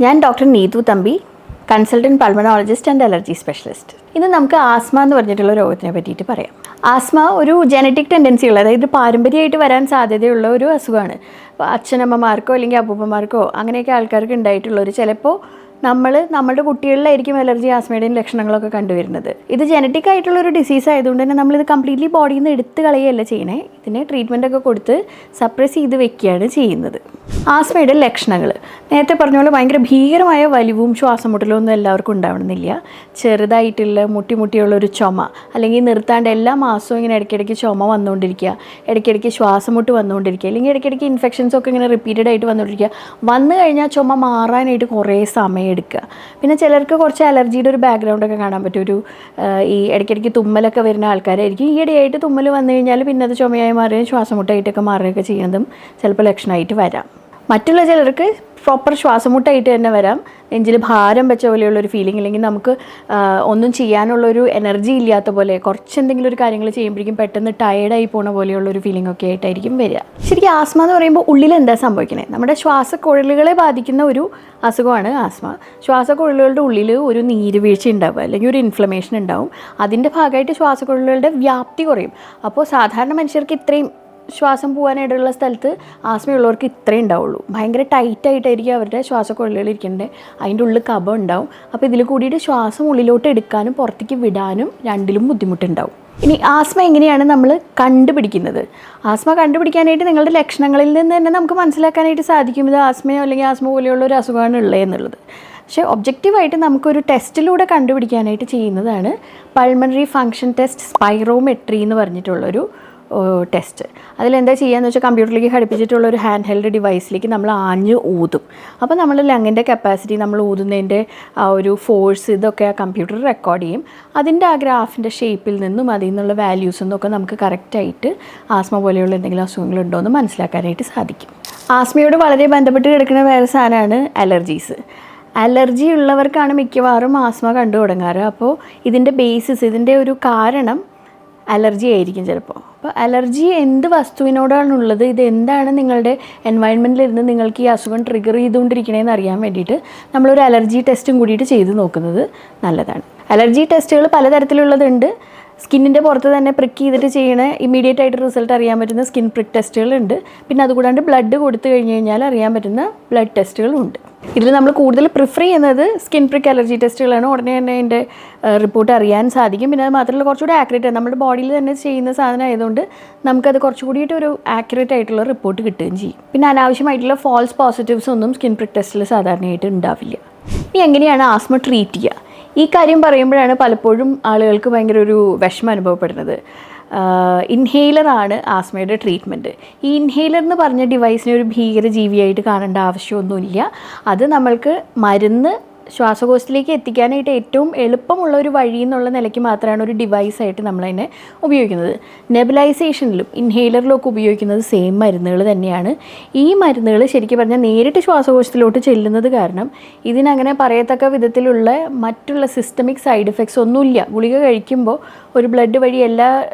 ഞാൻ doctor Neethu Thampi, consultant pulmonologist and allergy specialist. ഇന്ന് നമുക്ക് ആസ്മ എന്ന് പറഞ്ഞിട്ടുള്ള രോഗത്തിനെ പറ്റിയിട്ട് പറയാം. ആസ്മ ഒരു ജനറ്റിക് ടെൻഡൻസി ഉള്ള, അതായത് പാരമ്പര്യമായിട്ട് വരാൻ സാധ്യതയുള്ള ഒരു അസുഖമാണ്. അപ്പോൾ അച്ഛനമ്മമാർക്കോ അല്ലെങ്കിൽ അപ്പൂപ്പന്മാർക്കോ അങ്ങനെയൊക്കെ ആൾക്കാർക്ക് ഉണ്ടായിട്ടുള്ളൊരു, ചിലപ്പോൾ നമ്മളുടെ കുട്ടികളിലായിരിക്കും അലർജി ആസ്മയുടെയും ലക്ഷണങ്ങളൊക്കെ കണ്ടുവരുന്നത്. ഇത് ജനറ്റിക് ആയിട്ടുള്ളൊരു ഡിസീസ് ആയതുകൊണ്ട് തന്നെ നമ്മളിത് കംപ്ലീറ്റ്ലി ബോഡിയിൽ നിന്ന് എടുത്ത് കളയുകയല്ല ചെയ്യണേ. ഇതിനെ ട്രീറ്റ്മെൻറ്റൊക്കെ കൊടുത്ത് സപ്രസ് ചെയ്ത് വെക്കുകയാണ് ചെയ്യുന്നത്. ആസ്മയുടെ ലക്ഷണങ്ങൾ നേരത്തെ പറഞ്ഞ പോലെ ഭയങ്കര ഭീകരമായ വലിവും ശ്വാസം മുട്ടലും ഒന്നും എല്ലാവർക്കും ഉണ്ടാവണമെന്നില്ല. ചെറുതായിട്ടുള്ള മുട്ടിയുള്ളൊരു ചുമ, അല്ലെങ്കിൽ നിർത്താണ്ട് എല്ലാ മാസവും ഇങ്ങനെ ഇടയ്ക്കിടയ്ക്ക് ചുമ വന്നുകൊണ്ടിരിക്കുക, ഇടയ്ക്കിടയ്ക്ക് ശ്വാസം മുട്ട് വന്നുകൊണ്ടിരിക്കുക, അല്ലെങ്കിൽ ഇടയ്ക്കിടയ്ക്ക് ഇൻഫെക്ഷൻസൊക്കെ ഇങ്ങനെ റിപ്പീറ്റഡ് ആയിട്ട് വന്നുകൊണ്ടിരിക്കുക. വന്നു കഴിഞ്ഞാൽ ചുമ മാറാനായിട്ട് കുറേ സമയം എടുക്കുക. പിന്നെ ചിലർക്ക് കുറച്ച് അലർജിയുടെ ഒരു ബാക്ക്ഗ്രൗണ്ടൊക്കെ കാണാൻ പറ്റും. ഈ ഇടയ്ക്കിടയ്ക്ക് തുമ്മലൊക്കെ വരുന്ന ആൾക്കാരായിരിക്കും. ഈയിടെയായിട്ട് തുമ്മൽ വന്നു കഴിഞ്ഞാൽ പിന്നെ അത് ചുമയായി മാറുകയും ശ്വാസം മുട്ടായിട്ടൊക്കെ മാറുകയൊക്കെ ചെയ്യുന്നതും ചിലപ്പോൾ ലക്ഷണമായിട്ട് വരാം. മറ്റുള്ള ചിലർക്ക് പ്രോപ്പർ ശ്വാസമുട്ടായിട്ട് തന്നെ വരാം. നെഞ്ചിൽ ഭാരം വെച്ച പോലെയുള്ളൊരു ഫീലിംഗ്, അല്ലെങ്കിൽ നമുക്ക് ഒന്നും ചെയ്യാനുള്ളൊരു എനർജി ഇല്ലാത്ത പോലെ, കുറച്ചെന്തെങ്കിലും ഒരു കാര്യങ്ങൾ ചെയ്യുമ്പോഴേക്കും പെട്ടെന്ന് ടയേർഡായി പോണ പോലെയുള്ളൊരു ഫീലിംഗ് ഒക്കെ ആയിട്ടായിരിക്കും വരിക. ശരിക്കും ആസ്മ എന്ന് പറയുമ്പോൾ ഉള്ളിൽ എന്താ സംഭവിക്കുന്നത്? നമ്മുടെ ശ്വാസക്കുഴലുകളെ ബാധിക്കുന്ന ഒരു അസുഖമാണ് ആസ്മ. ശ്വാസക്കുഴലുകളുടെ ഉള്ളിൽ ഒരു നീരുവീഴ്ച ഉണ്ടാവുക, അല്ലെങ്കിൽ ഒരു ഇൻഫ്ലമേഷൻ ഉണ്ടാവും. അതിൻ്റെ ഭാഗമായിട്ട് ശ്വാസക്കുഴലുകളുടെ വ്യാപ്തി കുറയും. അപ്പോൾ സാധാരണ മനുഷ്യർക്ക് ഇത്രയും ശ്വാസം പോകാനായിട്ടുള്ള സ്ഥലത്ത് ആസ്മയുള്ളവർക്ക് ഇത്രയും ഉണ്ടാവുള്ളൂ. ഭയങ്കര ടൈറ്റായിട്ടായിരിക്കും അവരുടെ ശ്വാസക്കുഴലുകൾ ഇരിക്കേണ്ടത്. അതിൻ്റെ ഉള്ളിൽ കഫം ഉണ്ടാവും. അപ്പോൾ ഇതിൽ കൂടിയിട്ട് ശ്വാസം ഉള്ളിലോട്ട് എടുക്കാനും പുറത്തേക്ക് വിടാനും രണ്ടിലും ബുദ്ധിമുട്ടുണ്ടാവും. ഇനി ആസ്മ എങ്ങനെയാണ് നമ്മൾ കണ്ടുപിടിക്കുന്നത്? ആസ്മ കണ്ടുപിടിക്കാനായിട്ട് നിങ്ങളുടെ ലക്ഷണങ്ങളിൽ നിന്ന് തന്നെ നമുക്ക് മനസ്സിലാക്കാനായിട്ട് സാധിക്കും ഇത് ആസ്മയോ അല്ലെങ്കിൽ ആസ്മ പോലെയുള്ള ഒരു അസുഖമാണ് ഉള്ളത് എന്നുള്ളത്. പക്ഷേ ഒബ്ജക്റ്റീവായിട്ട് നമുക്കൊരു ടെസ്റ്റിലൂടെ കണ്ടുപിടിക്കാനായിട്ട് ചെയ്യുന്നതാണ് പൾമണറി ഫങ്ഷൻ ടെസ്റ്റ്, സ്പൈറോമെട്രി എന്ന് പറഞ്ഞിട്ടുള്ളൊരു ടെസ്റ്റ്. അതിലെന്താ ചെയ്യുകയെന്ന് വെച്ചാൽ കമ്പ്യൂട്ടറിലേക്ക് ഘടിപ്പിച്ചിട്ടുള്ള ഒരു ഹാൻഡ് ഹെൽഡ് ഡിവൈസിലേക്ക് നമ്മൾ ആഞ്ഞ് ഊതും. അപ്പോൾ നമ്മൾ ലങ്ങിൻ്റെ കപ്പാസിറ്റി, നമ്മൾ ഊതുന്നതിൻ്റെ ആ ഒരു ഫോഴ്സ്, ഇതൊക്കെ ആ കമ്പ്യൂട്ടർ റെക്കോർഡ് ചെയ്യും. അതിൻ്റെ ആ ഗ്രാഫിൻ്റെ ഷേപ്പിൽ നിന്നും അതിൽ നിന്നുള്ള വാല്യൂസ് എന്നൊക്കെ നമുക്ക് കറക്റ്റായിട്ട് ആസ്മ പോലെയുള്ള എന്തെങ്കിലും അസുഖങ്ങളുണ്ടോ എന്ന് മനസ്സിലാക്കാനായിട്ട് സാധിക്കും. ആസ്മയോട് വളരെ ബന്ധപ്പെട്ട് കിടക്കുന്ന വേറെ സാധനമാണ് അലർജീസ്. അലർജി ഉള്ളവർക്കാണ് മിക്കവാറും ആസ്മ കണ്ടു തുടങ്ങാറ്. അപ്പോൾ ഇതിൻ്റെ ബേസിസ്, ഇതിൻ്റെ ഒരു കാരണം അലർജി ആയിരിക്കും ചിലപ്പോൾ. അപ്പോൾ അലർജി എന്ത് വസ്തുവിനോടാണുള്ളത്, ഇത് എന്താണ് നിങ്ങളുടെ എൻവയൺമെൻറ്റിലിരുന്ന് നിങ്ങൾക്ക് ഈ അസുഖം ട്രിഗർ ചെയ്തുകൊണ്ടിരിക്കണേന്ന് അറിയാൻ വേണ്ടിയിട്ട് നമ്മളൊരു അലർജി ടെസ്റ്റും കൂടിയിട്ട് ചെയ്ത് നോക്കുന്നത് നല്ലതാണ്. അലർജി ടെസ്റ്റുകൾ പലതരത്തിലുള്ളതുണ്ട്. സ്കിന്നിൻ്റെ പുറത്ത് തന്നെ പ്രിക്ക് ചെയ്തിട്ട് ചെയ്യണ ഇമ്മീഡിയറ്റ് ആയിട്ട് റിസൾട്ട് അറിയാൻ പറ്റുന്ന സ്കിൻ പ്രിക്ക് ടെസ്റ്റുകളുണ്ട്. പിന്നെ അതുകൂടാണ്ട് ബ്ലഡ് കൊടുത്തു കഴിഞ്ഞ് കഴിഞ്ഞാൽ അറിയാൻ പറ്റുന്ന ബ്ലഡ് ടെസ്റ്റുകളും ഉണ്ട്. ഇതിൽ നമ്മൾ കൂടുതൽ പ്രിഫർ ചെയ്യുന്നത് സ്കിൻ പ്രിക്ക് അലർജി ടെസ്റ്റുകളാണ്. ഉടനെ തന്നെ അതിൻ്റെ റിപ്പോർട്ട് അറിയാൻ സാധിക്കും. പിന്നെ അത് മാത്രമല്ല കുറച്ചുകൂടി ആക്യുറേറ്റ് ആണ്. നമ്മുടെ ബോഡിയിൽ തന്നെ ചെയ്യുന്ന സാധനം ആയതുകൊണ്ട് നമുക്കത് കുറച്ചുകൂടിയിട്ട് ഒരു ആക്യുറേറ്റ് ആയിട്ടുള്ള റിപ്പോർട്ട് കിട്ടുകയും ചെയ്യും. പിന്നെ അനാവശ്യമായിട്ടുള്ള ഫാൾസ് പോസിറ്റീവ്സ് ഒന്നും സ്കിൻ പ്രിക്ക് ടെസ്റ്റിൽ സാധാരണയായിട്ട് ഉണ്ടാവില്ല. ഇനി എങ്ങനെയാണ് ആസ്മ ട്രീറ്റ് ചെയ്യുക? ഈ കാര്യം പറയുമ്പോഴാണ് പലപ്പോഴും ആളുകൾക്ക് ഭയങ്കര ഒരു വിഷമം അനുഭവപ്പെടുന്നത്. ഇൻഹെയിലറാണ് ആസ്മയുടെ ട്രീറ്റ്മെൻറ്റ്. ഈ ഇൻഹെയിലർ എന്ന് പറഞ്ഞ ഡിവൈസിനെ ഒരു ഭീകര ജീവിയായിട്ട് കാണേണ്ട ആവശ്യമൊന്നുമില്ല. അത് നമ്മൾക്ക് മരുന്ന് ശ്വാസകോശത്തിലേക്ക് എത്തിക്കാനായിട്ട് ഏറ്റവും എളുപ്പമുള്ള ഒരു വഴി എന്നുള്ള നിലയ്ക്ക് മാത്രമാണ് ഒരു ഡിവൈസായിട്ട് നമ്മളതിനെ ഉപയോഗിക്കുന്നത്. നെബുലൈസേഷനിലും ഇൻഹെയിലറിലും ഒക്കെ ഉപയോഗിക്കുന്നത് സെയിം മരുന്നുകൾ തന്നെയാണ്. ഈ മരുന്നുകൾ ശരിക്കും പറഞ്ഞാൽ നേരിട്ട് ശ്വാസകോശത്തിലോട്ട് ചെല്ലുന്നത് കാരണം ഇതിനങ്ങനെ പറയത്തക്ക വിധത്തിലുള്ള മറ്റുള്ള സിസ്റ്റമിക് സൈഡ് എഫക്ട്സ് ഒന്നുമില്ല. ഗുളിക കഴിക്കുമ്പോൾ ഒരു ബ്ലഡ് വഴി എല്ലാ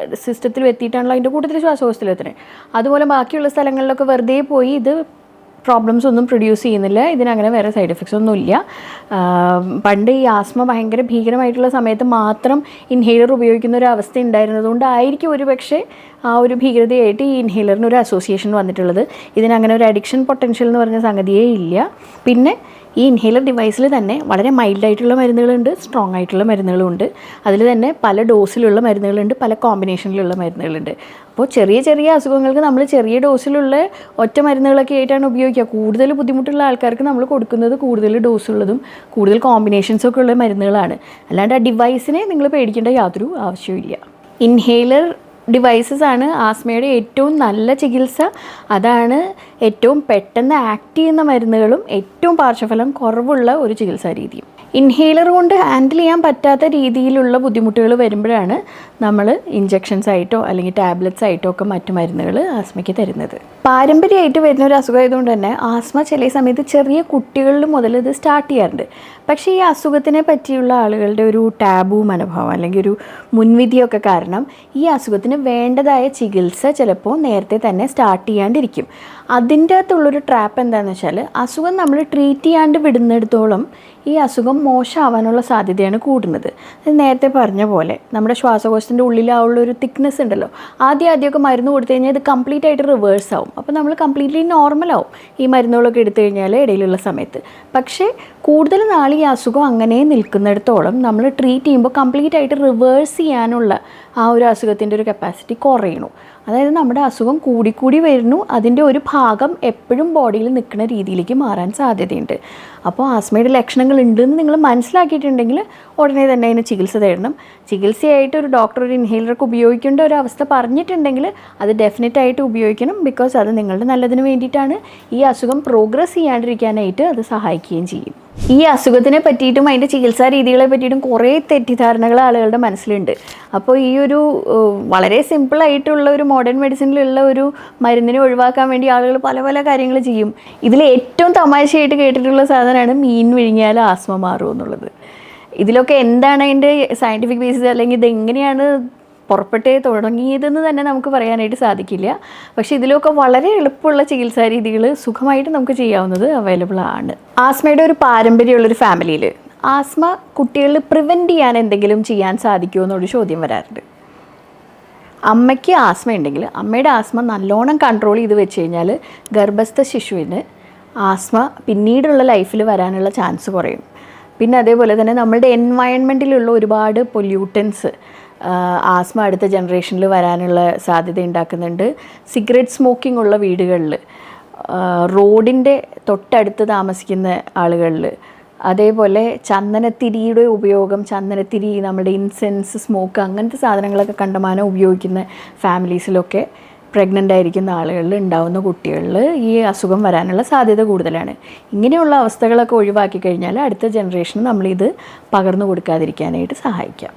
സിസ്റ്റത്തിലും എത്തിയിട്ടാണല്ലോ അതിൻ്റെ കൂട്ടത്തിൽ ശ്വാസകോശത്തിൽ എത്തുന്നത്. അതുപോലെ ബാക്കിയുള്ള സ്ഥലങ്ങളിലൊക്കെ വെറുതെ പോയി ഇത് പ്രോബ്ലംസ് ഒന്നും പ്രൊഡ്യൂസ് ചെയ്യുന്നില്ല. ഇതിനങ്ങനെ വേറെ സൈഡ് എഫക്ട്സ് ഒന്നുമില്ല. പണ്ട് ഈ ആസ്മ ഭയങ്കര ഭീകരമായിട്ടുള്ള സമയത്ത് മാത്രം ഇൻഹെയിലർ ഉപയോഗിക്കുന്ന ഒരു അവസ്ഥ ഉണ്ടായിരുന്നതുകൊണ്ടായിരിക്കും ഒരു പക്ഷേ ആ ഒരു ഭീകരതയായിട്ട് ഈ ഇൻഹെയിലറിന് ഒരു അസോസിയേഷൻ വന്നിട്ടുള്ളത്. ഇതിനങ്ങനെ ഒരു അഡിക്ഷൻ പൊട്ടൻഷ്യൽ എന്ന് പറഞ്ഞ സംഗതിയേ ഇല്ല. പിന്നെ ഈ ഇൻഹെയിലർ ഡിവൈസിൽ തന്നെ വളരെ മൈൽഡായിട്ടുള്ള മരുന്നുകളുണ്ട്, സ്ട്രോങ് ആയിട്ടുള്ള മരുന്നുകളുണ്ട്. അതിൽ തന്നെ പല ഡോസിലുള്ള മരുന്നുകളുണ്ട്, പല കോമ്പിനേഷനിലുള്ള മരുന്നുകളുണ്ട്. അപ്പോൾ ചെറിയ ചെറിയ അസുഖങ്ങൾക്ക് നമ്മൾ ചെറിയ ഡോസിലുള്ള ഒറ്റ മരുന്നുകളൊക്കെ ആയിട്ടാണ് ഉപയോഗിക്കുക. കൂടുതൽ ബുദ്ധിമുട്ടുള്ള ആൾക്കാർക്ക് നമ്മൾ കൊടുക്കുന്നത് കൂടുതൽ ഡോസുള്ളതും കൂടുതൽ കോമ്പിനേഷൻസൊക്കെ ഉള്ള മരുന്നുകളാണ്. അല്ലാണ്ട് ആ ഡിവൈസിനെ നിങ്ങൾ പേടിക്കേണ്ട യാതൊരു ആവശ്യമില്ല. ഇൻഹെയിലർ ഡിവൈസസ് ആണ് ആസ്മയുടെ ഏറ്റവും നല്ല ചികിത്സ. അതാണ് ഏറ്റവും പെട്ടെന്ന് ആക്ട് ചെയ്യുന്ന മരുന്നുകളും ഏറ്റവും പാർശ്വഫലം കുറവുള്ള ഒരു ചികിത്സാ രീതിയും. ഇൻഹെയിലർ കൊണ്ട് ഹാൻഡിൽ ചെയ്യാൻ പറ്റാത്ത രീതിയിലുള്ള ബുദ്ധിമുട്ടുകൾ വരുമ്പോഴാണ് നമ്മൾ ഇഞ്ചക്ഷൻസ് ആയിട്ടോ അല്ലെങ്കിൽ ടാബ്ലറ്റ്സ് ആയിട്ടോ ഒക്കെ മറ്റു മരുന്നുകൾ ആസ്മയ്ക്ക് തരുന്നത്. പാരമ്പര്യമായിട്ട് വരുന്ന ഒരു അസുഖമായതുകൊണ്ട് തന്നെ ആസ്മ ചില സമയത്ത് ചെറിയ കുട്ടികളിൽ മുതൽ ഇത് സ്റ്റാർട്ട് ചെയ്യാറുണ്ട്. പക്ഷേ ഈ അസുഖത്തിനെ പറ്റിയുള്ള ആളുകളുടെ ഒരു ടാബു മനോഭാവം അല്ലെങ്കിൽ ഒരു മുൻവിധിയൊക്കെ കാരണം ഈ അസുഖത്തിന് വേണ്ടതായ ചികിത്സ ചിലപ്പോൾ നേരത്തെ തന്നെ സ്റ്റാർട്ട് ചെയ്യാണ്ടിരിക്കും. അതിൻ്റെ അകത്തുള്ളൊരു ട്രാപ്പ് എന്താണെന്ന് വെച്ചാൽ അസുഖം നമ്മൾ ട്രീറ്റ് ചെയ്യാണ്ട് വിടുന്നിടത്തോളം ഈ അസുഖം മോശമാവാനുള്ള സാധ്യതയാണ് കൂടുന്നത്. നേരത്തെ പറഞ്ഞ പോലെ നമ്മുടെ ശ്വാസകോശത്തിൻ്റെ ഉള്ളിൽ ആ ഉള്ളൊരു തിക്നെസ് ഉണ്ടല്ലോ, ആദ്യമൊക്കെ മരുന്ന് കൊടുത്തു കഴിഞ്ഞാൽ ഇത് കംപ്ലീറ്റ് ആയിട്ട് റിവേഴ്സ് ആവും. അപ്പോൾ നമ്മൾ കംപ്ലീറ്റ്ലി നോർമലാവും ഈ മരുന്നുകളൊക്കെ എടുത്തു കഴിഞ്ഞാൽ ഇടയിലുള്ള സമയത്ത്. പക്ഷേ കൂടുതൽ നാൾ ഈ അസുഖം അങ്ങനെ നിൽക്കുന്നിടത്തോളം നമ്മൾ ട്രീറ്റ് ചെയ്യുമ്പോൾ കംപ്ലീറ്റ് ആയിട്ട് റിവേഴ്സ് ചെയ്യാനുള്ള ആ ഒരു അസുഖത്തിൻ്റെ ഒരു കപ്പാസിറ്റി കുറയണു. അതായത് നമ്മുടെ അസുഖം കൂടിക്കൂടി വരുന്നു, അതിൻ്റെ ഒരു ഭാഗം എപ്പോഴും ബോഡിയിൽ നിൽക്കുന്ന രീതിയിലേക്ക് മാറാൻ സാധ്യതയുണ്ട്. അപ്പോൾ ആസ്മയുടെ ലക്ഷണങ്ങൾ ഉണ്ടെന്ന് നിങ്ങൾ മനസ്സിലാക്കിയിട്ടുണ്ടെങ്കിൽ ഉടനെ തന്നെ അതിന് ചികിത്സ തേടണം. ചികിത്സയായിട്ട് ഒരു ഡോക്ടർ ഒരു ഇൻഹേലറൊക്കെ ഉപയോഗിക്കേണ്ട ഒരു അവസ്ഥ പറഞ്ഞിട്ടുണ്ടെങ്കിൽ അത് ഡെഫിനറ്റായിട്ട് ഉപയോഗിക്കണം. ബിക്കോസ് അത് നിങ്ങളുടെ നല്ലതിന് വേണ്ടിയിട്ടാണ്. ഈ അസുഖം പ്രോഗ്രസ് ചെയ്യാണ്ടിരിക്കാനായിട്ട് അത് സഹായിക്കുകയും ചെയ്യും. ഈ അസുഖത്തിനെ പറ്റിയിട്ടും അതിൻ്റെ ചികിത്സാ രീതികളെ പറ്റിയിട്ടും കുറേ തെറ്റിദ്ധാരണകൾ ആളുകളുടെ മനസ്സിലുണ്ട്. അപ്പോൾ ഈ ഒരു വളരെ സിമ്പിളായിട്ടുള്ള ഒരു മോഡേൺ മെഡിസിനിലുള്ള ഒരു മരുന്നിനെ ഒഴിവാക്കാൻ വേണ്ടി ആളുകൾ പല പല കാര്യങ്ങൾ ചെയ്യും. ഇതിൽ ഏറ്റവും തമാശയായിട്ട് കേട്ടിട്ടുള്ള സാധനമാണ് മീൻ വിഴുങ്ങിയാൽ ആസ്മ മാറും എന്നുള്ളത്. ഇതിലൊക്കെ എന്താണ് അതിൻ്റെ സയൻറ്റിഫിക് ബേസിസ്, അല്ലെങ്കിൽ ഇതെങ്ങനെയാണ് പുറപ്പെട്ടേ തുടങ്ങിയതെന്ന് തന്നെ നമുക്ക് പറയാനായിട്ട് സാധിക്കില്ല. പക്ഷേ ഇതിലൊക്കെ വളരെ എളുപ്പമുള്ള ചികിത്സാ രീതികൾ സുഖമായിട്ട് നമുക്ക് ചെയ്യാവുന്നത് അവൈലബിൾ ആണ്. ആസ്മയുടെ ഒരു പാരമ്പര്യമുള്ളൊരു ഫാമിലിയിൽ ആസ്മ കുട്ടികളിൽ പ്രിവെൻറ്റ് ചെയ്യാൻ എന്തെങ്കിലും ചെയ്യാൻ സാധിക്കുമോ എന്നൊരു ചോദ്യം വരാറുണ്ട്. അമ്മയ്ക്ക് ആസ്മ ഉണ്ടെങ്കിൽ അമ്മയുടെ ആസ്മ നല്ലോണം കൺട്രോൾ ചെയ്ത് വെച്ച് കഴിഞ്ഞാൽ ഗർഭസ്ഥ ശിശുവിന് ആസ്മ പിന്നീടുള്ള ലൈഫിൽ വരാനുള്ള ചാൻസ് കുറയും. പിന്നെ അതേപോലെ തന്നെ നമ്മളുടെ എൻവയൺമെൻറ്റിലുള്ള ഒരുപാട് പൊല്യൂട്ടൻസ് ആസ്മ അടുത്ത ജനറേഷനിൽ വരാനുള്ള സാധ്യത ഉണ്ടാക്കുന്നുണ്ട്. സിഗരറ്റ് സ്മോക്കിംഗ് ഉള്ള വീടുകളിൽ, റോഡിൻ്റെ തൊട്ടടുത്ത് താമസിക്കുന്ന ആളുകളിൽ, അതേപോലെ ചന്ദനത്തിരിയുടെ ഉപയോഗം, ചന്ദനത്തിരി നമ്മുടെ ഇൻസെൻസ്, സ്മോക്ക് അങ്ങനത്തെ സാധനങ്ങളൊക്കെ കണ്ടമാനം ഉപയോഗിക്കുന്ന ഫാമിലീസിലൊക്കെ പ്രഗ്നൻ്റ് ആയിരിക്കുന്ന ആളുകളിൽ ഉണ്ടാകുന്ന കുട്ടികളിൽ ഈ അസുഖം വരാനുള്ള സാധ്യത കൂടുതലാണ്. ഇങ്ങനെയുള്ള അവസ്ഥകളൊക്കെ ഒഴിവാക്കി കഴിഞ്ഞാൽ അടുത്ത ജനറേഷന് നമ്മളിത് പകർന്നു കൊടുക്കാതിരിക്കാനായിട്ട് സഹായിക്കാം.